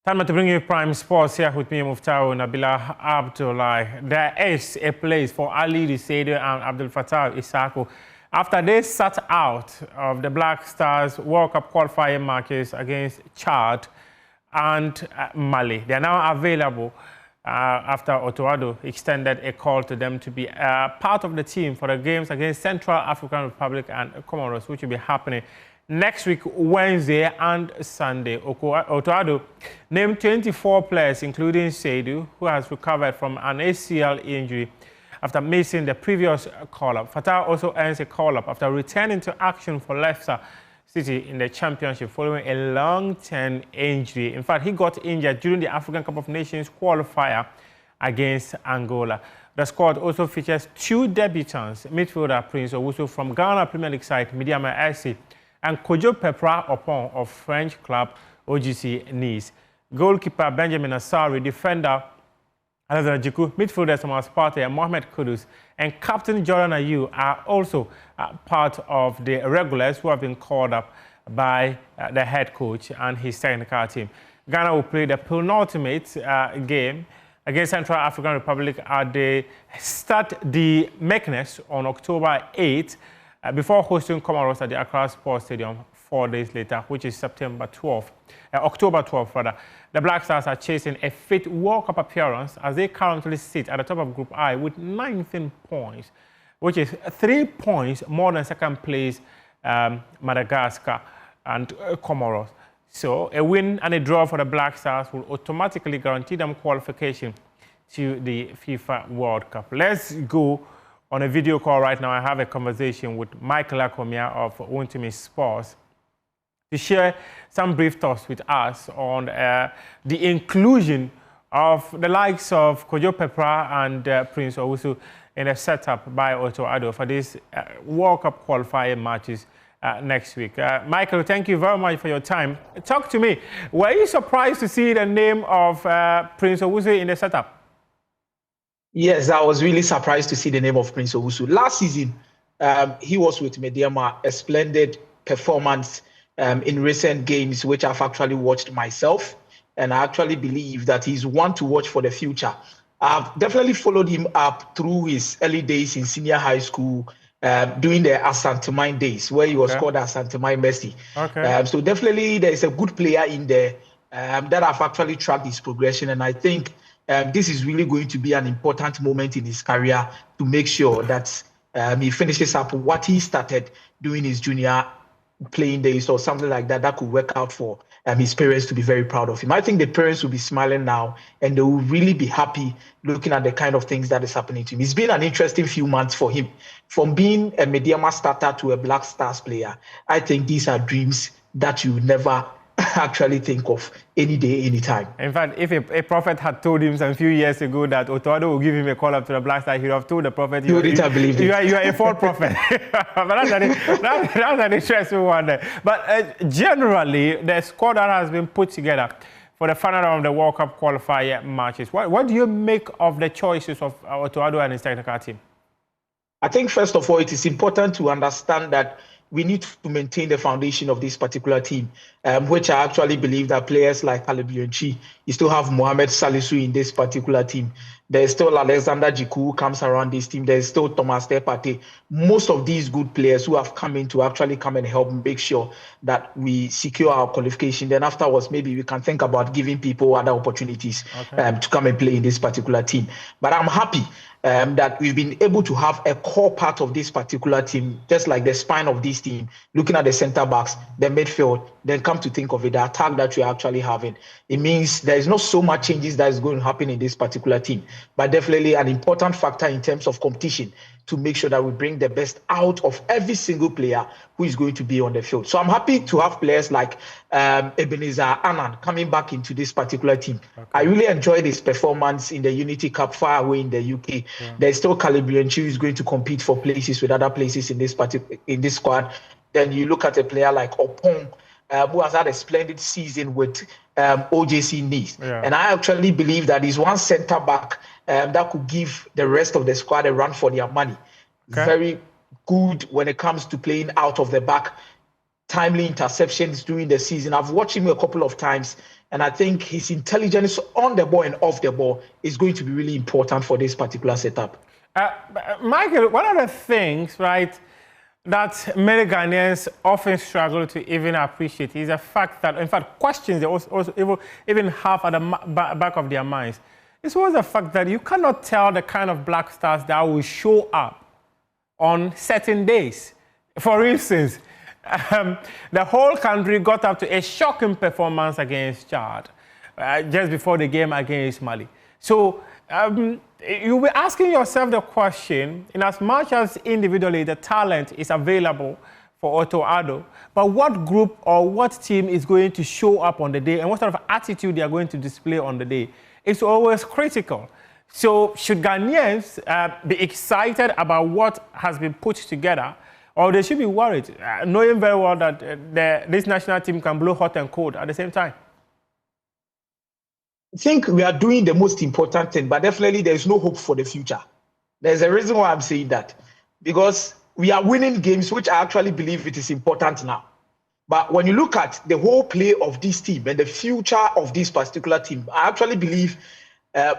Time to bring you Prime Sports here with me, Fatawu, Nabila Abdullahi. There is a place for Alidu and Abdul Fatawu Isaku after they sat out of the Black Stars World Cup qualifying matches against Chad and Mali. They are now available after Otoado extended a call to them to be part of the team for the games against Central African Republic and Comoros, which will be happening next week, Wednesday and Sunday. Otoado named 24 players, including Seidu, who has recovered from an ACL injury after missing the previous call-up. Fatawu also earns a call-up after returning to action for Leicester City in the championship following a long-term injury. In fact, he got injured during the African Cup of Nations qualifier against Angola. The squad also features two debutants, midfielder Prince Owusu from Ghana Premier League side Midiama FC, and Kojo Pepra Opon of French club OGC Nice. Goalkeeper Benjamin Asari, defender Alexander Jiku, midfielder Thomas Partey and Mohamed Kudus, and captain Jordan Ayew are also part of the regulars who have been called up by the head coach and his technical team. Ghana will play the penultimate game against Central African Republic at the Stade de Meknes on October 8th. Before hosting Comoros at the Accra Sports Stadium 4 days later, which is October 12th rather. The Black Stars are chasing a fifth World Cup appearance as they currently sit at the top of Group I with 19 points, which is 3 points more than second place Madagascar and Comoros. So a win and a draw for the Black Stars will automatically guarantee them qualification to the FIFA World Cup. Let's go on a video call right now. I have a conversation with Michael Akomia of Wontumi Sports to share some brief thoughts with us on the inclusion of the likes of Kojo Pepra and Prince Owusu in a setup by Otoado for these World Cup qualifying matches next week. Michael, thank you very much for your time. Talk to me. Were you surprised to see the name of Prince Owusu in the setup? Yes, I was really surprised to see the name of Prince Owusu. Last season, he was with Mediama, a splendid performance in recent games, which I've actually watched myself. And I actually believe that he's one to watch for the future. I've definitely followed him up through his early days in senior high school, during the Asantemine days, where he was called Asantemine Messi. So definitely there is a good player in there that I've actually tracked his progression. And I think this is really going to be an important moment in his career to make sure that he finishes up what he started doing his junior playing days or something like that, that could work out for his parents to be very proud of him. I think the parents will be smiling now and they will really be happy looking at the kind of things that is happening to him. It's been an interesting few months for him. From being a Mediama starter to a Black Stars player, I think these are dreams that you never actually think of any day, any time. In fact, if a prophet had told him some few years ago that Otoado will give him a call up to the Black Star, he would have told the prophet, you are a false prophet. But that's an interesting one there. But generally, the squad that has been put together for the final round of the World Cup qualifier matches, what do you make of the choices of Otoado and his technical team? I think, first of all, it is important to understand that we need to maintain the foundation of this particular team, which I actually believe that players like Alidu, you still have Mohamed Salisu in this particular team. There's still Alexander Jiku who comes around this team. There's still Thomas Partey. Most of these good players who have come in to actually come and help make sure that we secure our qualification. Then afterwards, maybe we can think about giving people other opportunities to come and play in this particular team. But I'm happy that we've been able to have a core part of this particular team, just like the spine of this team, looking at the center backs, the midfield, then come to think of it, the attack that we're actually having. It means there is not so much changes that is going to happen in this particular team, but definitely an important factor in terms of competition to make sure that we bring the best out of every single player who is going to be on the field. So I'm happy to have players like Ebenezer Annan coming back into this particular team. I really enjoyed his performance in the Unity Cup far away in the UK. There's still Alidu who is going to compete for places with other places in this squad. Then you look at a player like Opon, who has had a splendid season with OJC Nice. And I actually believe that he's one center back that could give the rest of the squad a run for their money. Very good when it comes to playing out of the back, timely interceptions during the season. I've watched him a couple of times And I think his intelligence on the ball and off the ball is going to be really important for this particular setup. Michael, one of the things, right, that many Ghanaians often struggle to even appreciate is the fact that, in fact, questions they also even have at the back of their minds. It's always the fact that you cannot tell the kind of Black Stars that will show up on certain days. For instance, the whole country got up to a shocking performance against Chad just before the game against Mali. So you'll be asking yourself the question, in as much as individually the talent is available for Otto Addo, but what group or what team is going to show up on the day and what sort of attitude they are going to display on the day? It's always critical. So should Ghanaians be excited about what has been put together, or they should be worried, knowing very well that this national team can blow hot and cold at the same time? I think we are doing the most important thing, but definitely there's no hope for the future. There's a reason why I'm saying that. Because we are winning games, which I actually believe it is important now. But when you look at the whole play of this team and the future of this particular team, I actually believe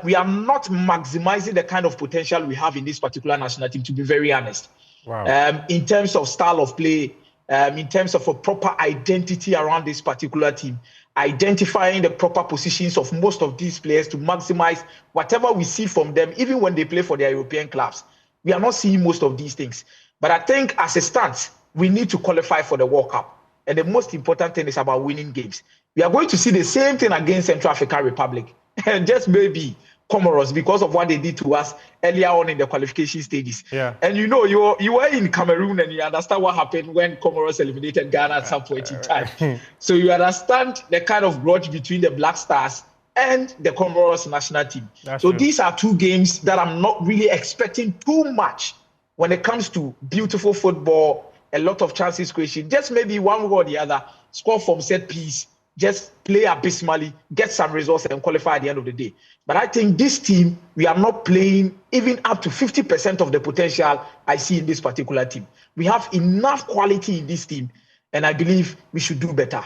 we are not maximizing the kind of potential we have in this particular national team, to be very honest. Wow. In terms of style of play, in terms of a proper identity around this particular team, identifying the proper positions of most of these players to maximize whatever we see from them, even when they play for their European clubs. We are not seeing most of these things. But I think as a stance, we need to qualify for the World Cup. And the most important thing is about winning games. We are going to see the same thing against Central African Republic. And just maybe Comoros, because of what they did to us earlier on in the qualification stages. Yeah. And you know, you were in Cameroon and you understand what happened when Comoros eliminated Ghana at some point in time. So you understand the kind of grudge between the Black Stars and the Comoros national team. That's so true. These are two games that I'm not really expecting too much when it comes to beautiful football, a lot of chances creation, just maybe one way or the other, score from set piece, just play abysmally, get some results and qualify at the end of the day. But I think this team, we are not playing even up to 50% of the potential I see in this particular team. We have enough quality in this team, and I believe we should do better.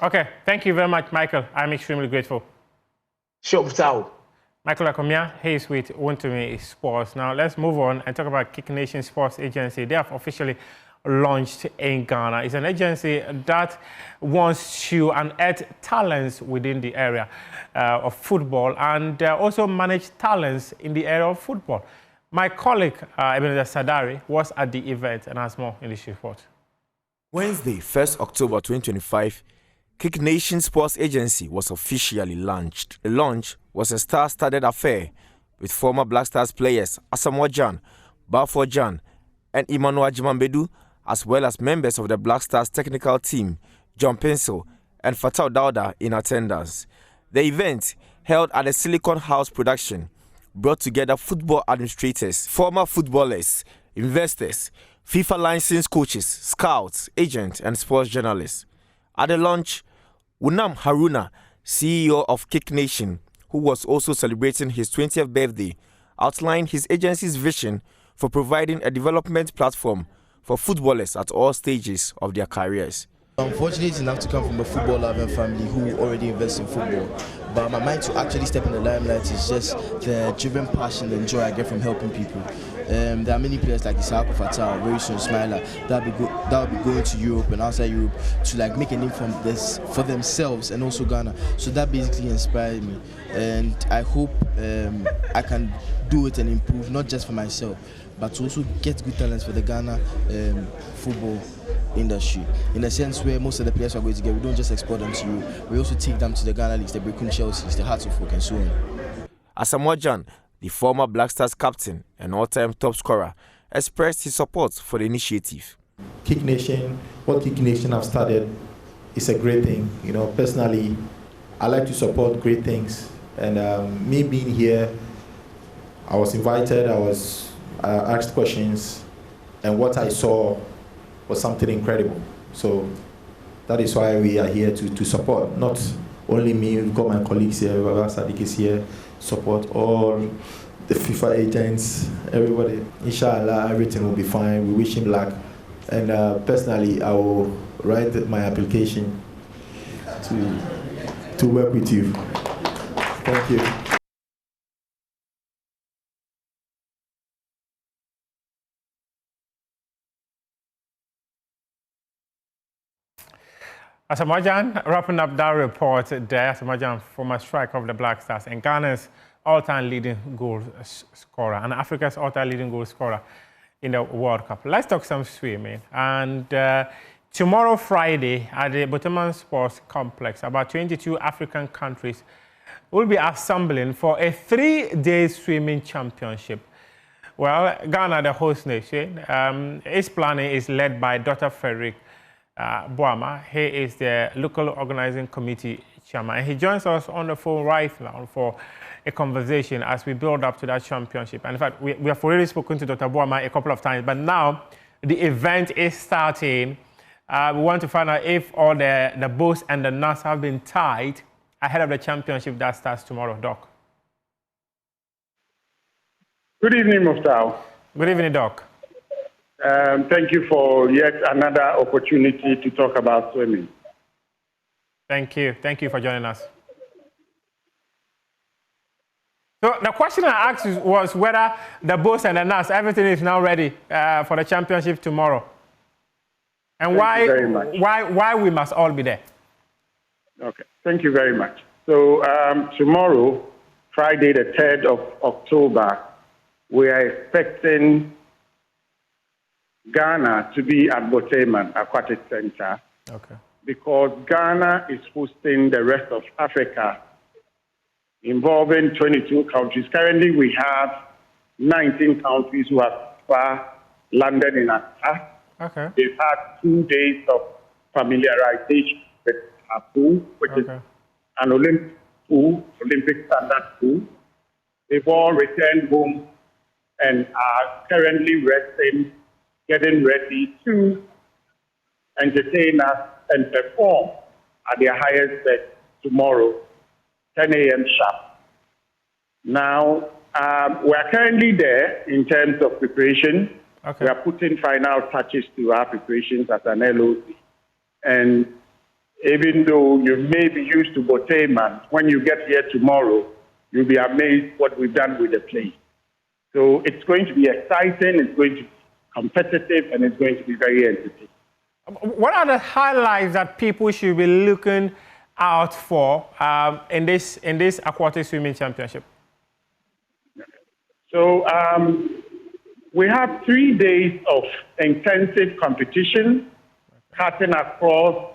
Okay, thank you very much, Michael. I'm extremely grateful. Sure, Fatawu. Michael Akomia, he is with Wontumi Sports. Now let's move on and talk about Kick Nation Sports Agency. They have officially launched in Ghana. It's an agency that wants to unearth talents within the area of football and also manage talents in the area of football. My colleague, Ebenezer Sadari, was at the event and has more in this report. Wednesday, 1st October 2025, Kick Nation Sports Agency was officially launched. The launch was a star-studded affair with former Black Stars players Asamoah Gyan, Balfour Gyan, and Emmanuel Jimambedu, as well as members of the Black Stars technical team, John Pencil and Fatawu in attendance. The event, held at the Silicon House production, brought together football administrators, former footballers, investors, FIFA licensed coaches, scouts, agents, and sports journalists. At the launch, Unam Haruna, CEO of Kick Nation, who was also celebrating his 20th birthday, outlined his agency's vision for providing a development platform for footballers at all stages of their careers. I'm fortunate enough to come from a football-loving family who already invests in football. But my mind to actually step in the limelight is just the driven passion and joy I get from helping people. There are many players like Isaac, Fatawu, very soon Smiler, that will be going to Europe and outside Europe to like make a name from this for themselves and also Ghana. So that basically inspired me, and I hope I can do it and improve, not just for myself, but to also get good talents for the Ghana football industry. In a sense where most of the players are going to get, we don't just export them to Europe, we also take them to the Ghana leagues, the Brekum Chelseas, the Hearts of Oak, and so on. Asamoah Gyan, the former Black Stars captain and all-time top scorer, expressed his support for the initiative. Kick Nation, what Kick Nation have started is a great thing. You know, personally, I like to support great things. And me being here, I was invited, I asked questions, and what I saw was something incredible. So that is why we are here to support. Not only me, we've got my colleagues here, Sadiq is here, support all the FIFA agents, everybody. Inshallah, everything will be fine. We wish him luck. And personally, I will write my application to work with you. Thank you. Asamajan, wrapping up that report there, Asamajan, former striker of the Black Stars and Ghana's all-time leading goal scorer and Africa's all-time leading goal scorer in the World Cup. Let's talk some swimming. And tomorrow, Friday, at the Boteman Sports Complex, about 22 African countries will be assembling for a 3-day swimming championship. Well, Ghana, the host nation, its planning is led by Dr. Frederick Boama. He is the local organizing committee chairman, and he joins us on the phone right now for a conversation as we build up to that championship. And in fact, we have already spoken to Dr. Boama a couple of times, but now the event is starting. We want to find out if all the bows and the knots have been tied ahead of the championship that starts tomorrow. Doc. Good evening, Muftau. Good evening, Doc. Thank you for yet another opportunity to talk about swimming. Thank you. Thank you for joining us. So the question I asked was whether the bows and the knots, everything is now ready for the championship tomorrow. And why we must all be there. Okay, thank you very much. So tomorrow, Friday the 3rd of October, we are expecting Ghana to be at Boteman Aquatic Center. Okay. Because Ghana is hosting the rest of Africa, involving 22 countries. Currently, we have 19 countries who have landed in Accra. Okay. They've had 2 days of familiarization with our pool, which is an Olympic pool, Olympic standard pool. They've all returned home and are currently resting, getting ready to entertain us and perform at their highest best tomorrow, 10 a.m. sharp. Now, we are currently there in terms of preparation. Okay. We are putting final touches to our preparations as an LOC. And even though you may be used to Boteman, when you get here tomorrow, you'll be amazed what we've done with the place. So it's going to be exciting, it's going to be competitive, and it's going to be very entertaining. What are the highlights that people should be looking out for in this aquatic swimming championship? So we have 3 days of intensive competition, cutting across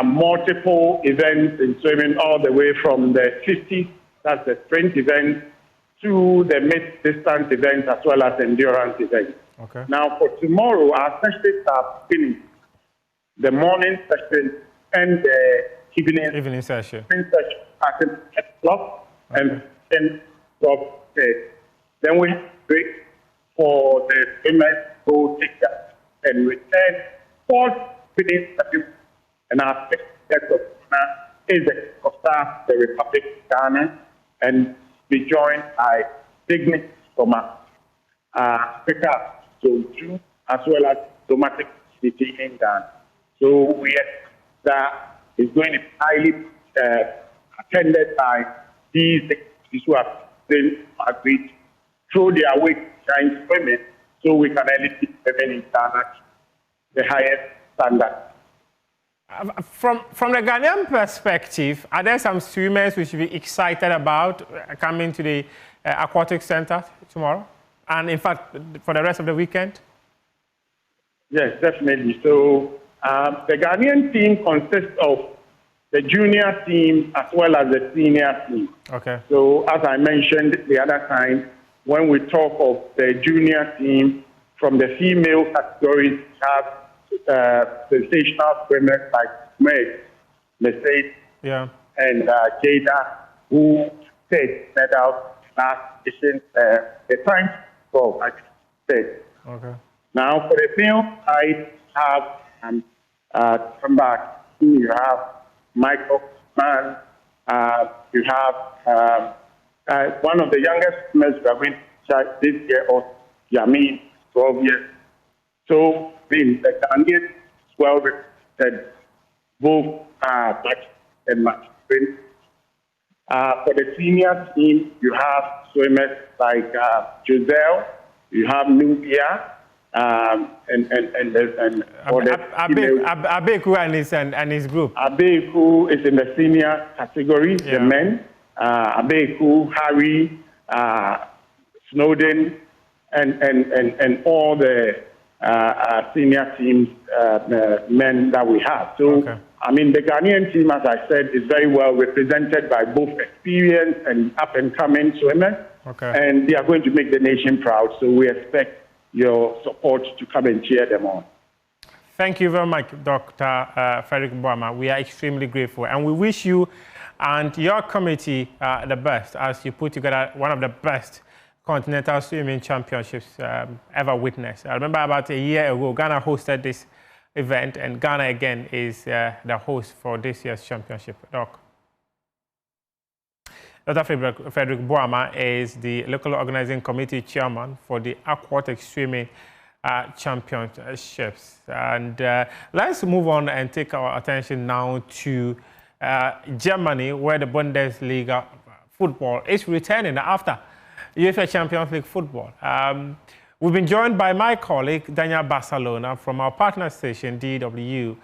multiple events in swimming, all the way from the 50, that's the sprint event, to the mid-distance events as well as endurance events. Okay. Now, for tomorrow, our sessions are finished. The morning session and the evening session. At 10 o'clock and 10 o'clock. Then we break for the swimmers go take that and return for finish session. And our set of is the Costa, the Republic of Ghana, and be joined by dignitaries from Africa, Zone 2, as well as domestic city in Ghana. So we that is going to be highly attended by these who have been agreed through their weight trying swimming, so we can elevate women in Ghana the highest standard. From the Ghanaian perspective, are there some swimmers we should be excited about coming to the aquatic center tomorrow? And in fact, for the rest of the weekend? Yes, definitely. So the Ghanaian team consists of the junior team as well as the senior team. Okay. So as I mentioned the other time, when we talk of the junior team, from the female categories, we have sensational swimmers like Meg, Mercedes, and Jada, who take medals last edition. The time for, like I said. Okay. Now, for the male side, you have come back. You have Michael Mann. You have one of the youngest swimmers we are going to start this year, or Yamin, 12 years. So, the Ghanaian well represented both much and much. For the senior team, you have swimmers like Giselle, you have Nubia, and for the Abeku and his group. Abeku is in the senior category, the men. Abeku, Harry, Snowden, and all the senior teams men that we have. So, I mean, the Ghanaian team, as I said, is very well represented by both experienced and up-and-coming swimmers. And they are going to make the nation proud. So we expect your support to come and cheer them on. Thank you very much, Dr. Frederick Boama. We are extremely grateful. And we wish you and your committee the best as you put together one of the best continental swimming championships ever witnessed. I remember about a year ago, Ghana hosted this event, and Ghana again is the host for this year's championship. Doc. Dr. Frederick Boama is the local organizing committee chairman for the aquatic swimming championships. And let's move on and take our attention now to Germany, where the Bundesliga football is returning after UEFA Champions League football. We've been joined by my colleague, Daniel Barcelona, from our partner station, DW.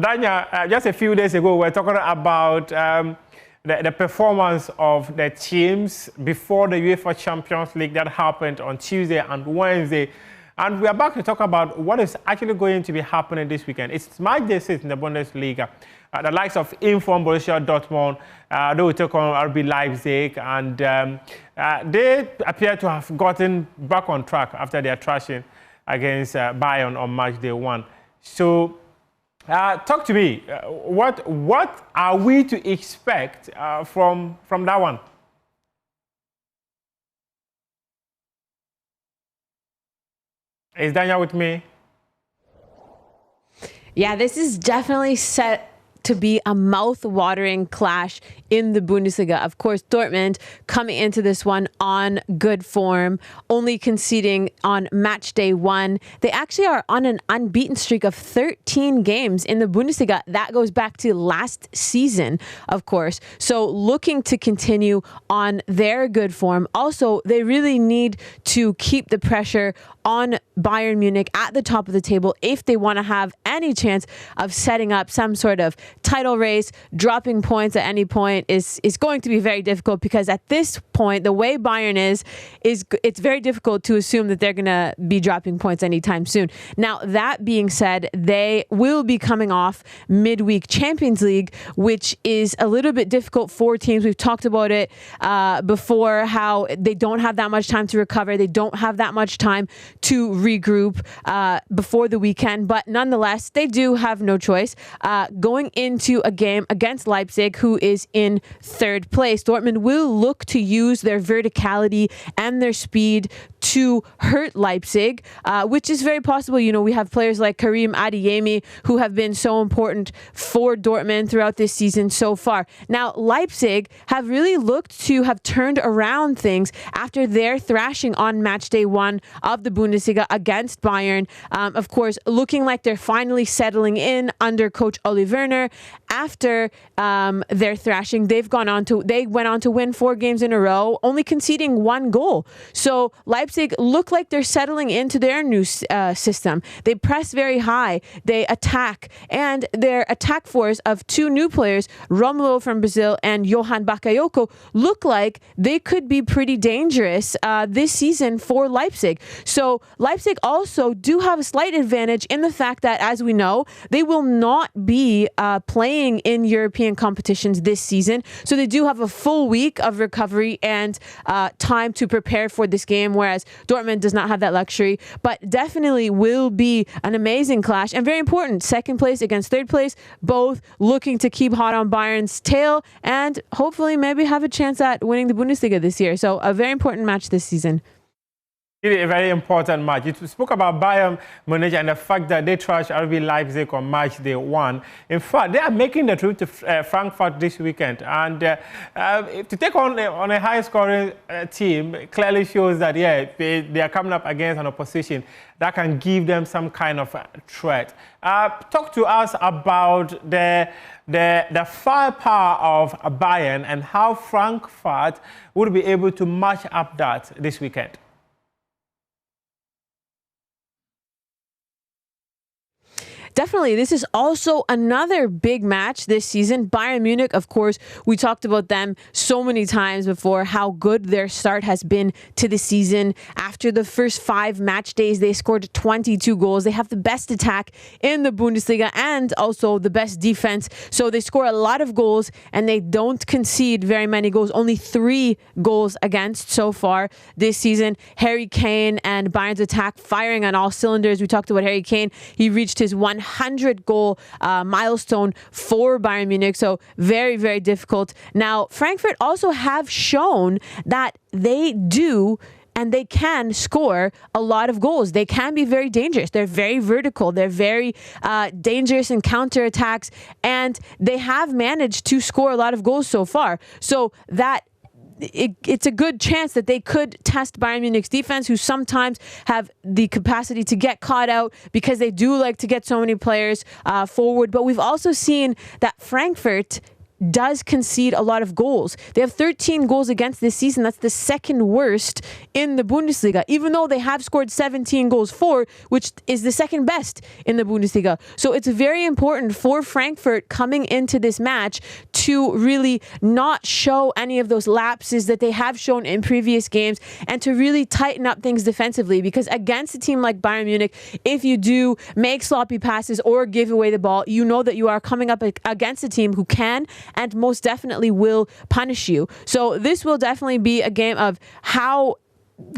Daniel, just a few days ago, we were talking about the performance of the teams before the UEFA Champions League that happened on Tuesday and Wednesday. And we are back to talk about what is actually going to be happening this weekend. It's match day 6 in the Bundesliga. The likes of Inform Borussia Dortmund, they will take on RB Leipzig, and they appear to have gotten back on track after their thrashing against Bayern on match day 1. So, talk to me. What are we to expect from that one? Is Daniel with me? Yeah, this is definitely set to be a mouth-watering clash in the Bundesliga. Of course, Dortmund coming into this one on good form, only conceding on match day 1. They actually are on an unbeaten streak of 13 games in the Bundesliga. That goes back to last season, of course. So looking to continue on their good form. Also, they really need to keep the pressure on Bayern Munich at the top of the table if they want to have any chance of setting up some sort of title race. Dropping points at any point is going to be very difficult, because at this point, the way Bayern is it's very difficult to assume that they're going to be dropping points anytime soon. Now, that being said, they will be coming off midweek Champions League, which is a little bit difficult for teams. We've talked about it before, how they don't have that much time to recover. They don't have that much time to regroup before the weekend, but nonetheless, they do have no choice. Going into a game against Leipzig, who is in 3rd place, Dortmund will look to use their verticality and their speed to hurt Leipzig, which is very possible. You know, we have players like Karim Adeyemi who have been so important for Dortmund throughout this season so far. Now, Leipzig have really looked to have turned around things after their thrashing on match day 1 of the Bundesliga against Bayern. Of course, looking like they're finally settling in under coach Ole Werner. After their thrashing, they went on to win 4 games in a row, only conceding 1 goal. So Leipzig look like they're settling into their new system. They press very high, they attack, and their attack force of 2 new players, Romulo from Brazil and Johan Bakayoko, look like they could be pretty dangerous this season for Leipzig. So Leipzig also do have a slight advantage in the fact that, as we know, they will not be playing in European competitions this season. So they do have a full week of recovery and time to prepare for this game, whereas Dortmund does not have that luxury. But definitely will be an amazing clash and very important. 2nd place against 3rd place, both looking to keep hot on Bayern's tail and hopefully maybe have a chance at winning the Bundesliga this year. So a very important match this season. It is a very important match. You spoke about Bayern Munich and the fact that they trashed RB Leipzig on match day 1. In fact, they are making the trip to Frankfurt this weekend. And to take on a high-scoring team clearly shows that, yeah, they are coming up against an opposition that can give them some kind of threat. Talk to us about the firepower of Bayern and how Frankfurt would be able to match up that this weekend. Definitely. This is also another big match this season. Bayern Munich, of course, we talked about them so many times before, how good their start has been to the season. After the first 5 match days, they scored 22 goals. They have the best attack in the Bundesliga and also the best defense. So they score a lot of goals and they don't concede very many goals. Only 3 goals against so far this season. Harry Kane and Bayern's attack firing on all cylinders. We talked about Harry Kane. He reached his 100-goal milestone for Bayern Munich. So very, very difficult. Now, Frankfurt also have shown that they do and they can score a lot of goals. They can be very dangerous. They're very vertical. They're very dangerous in counterattacks. And they have managed to score a lot of goals so far. So that it's a good chance that they could test Bayern Munich's defense, who sometimes have the capacity to get caught out because they do like to get so many players forward. But we've also seen that Frankfurt does concede a lot of goals. They have 13 goals against this season. That's the second worst in the Bundesliga, even though they have scored 17 goals for, which is the second best in the Bundesliga. So it's very important for Frankfurt coming into this match to really not show any of those lapses that they have shown in previous games and to really tighten up things defensively, because against a team like Bayern Munich, if you do make sloppy passes or give away the ball, you know that you are coming up against a team who can and most definitely will punish you. So this will definitely be a game of how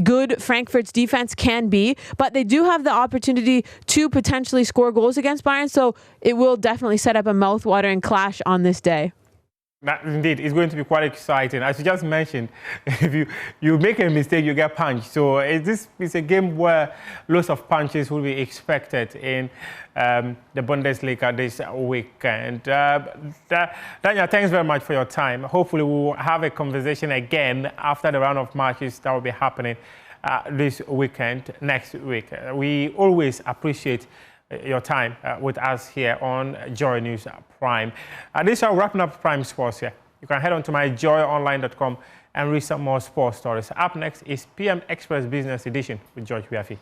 good Frankfurt's defense can be, but they do have the opportunity to potentially score goals against Bayern, so it will definitely set up a mouth-watering clash on this day. Indeed, it's going to be quite exciting. As you just mentioned, if you make a mistake, you get punched. So this is a game where lots of punches will be expected in the Bundesliga this weekend. Daniel, thanks very much for your time. Hopefully, we will have a conversation again after the round of matches that will be happening this weekend, next week. We always appreciate your time with us here on Joy News Prime. This is our wrapping up Prime Sports here. You can head on to myjoyonline.com and read some more sports stories. Up next is PM Express Business Edition with George Wiafi.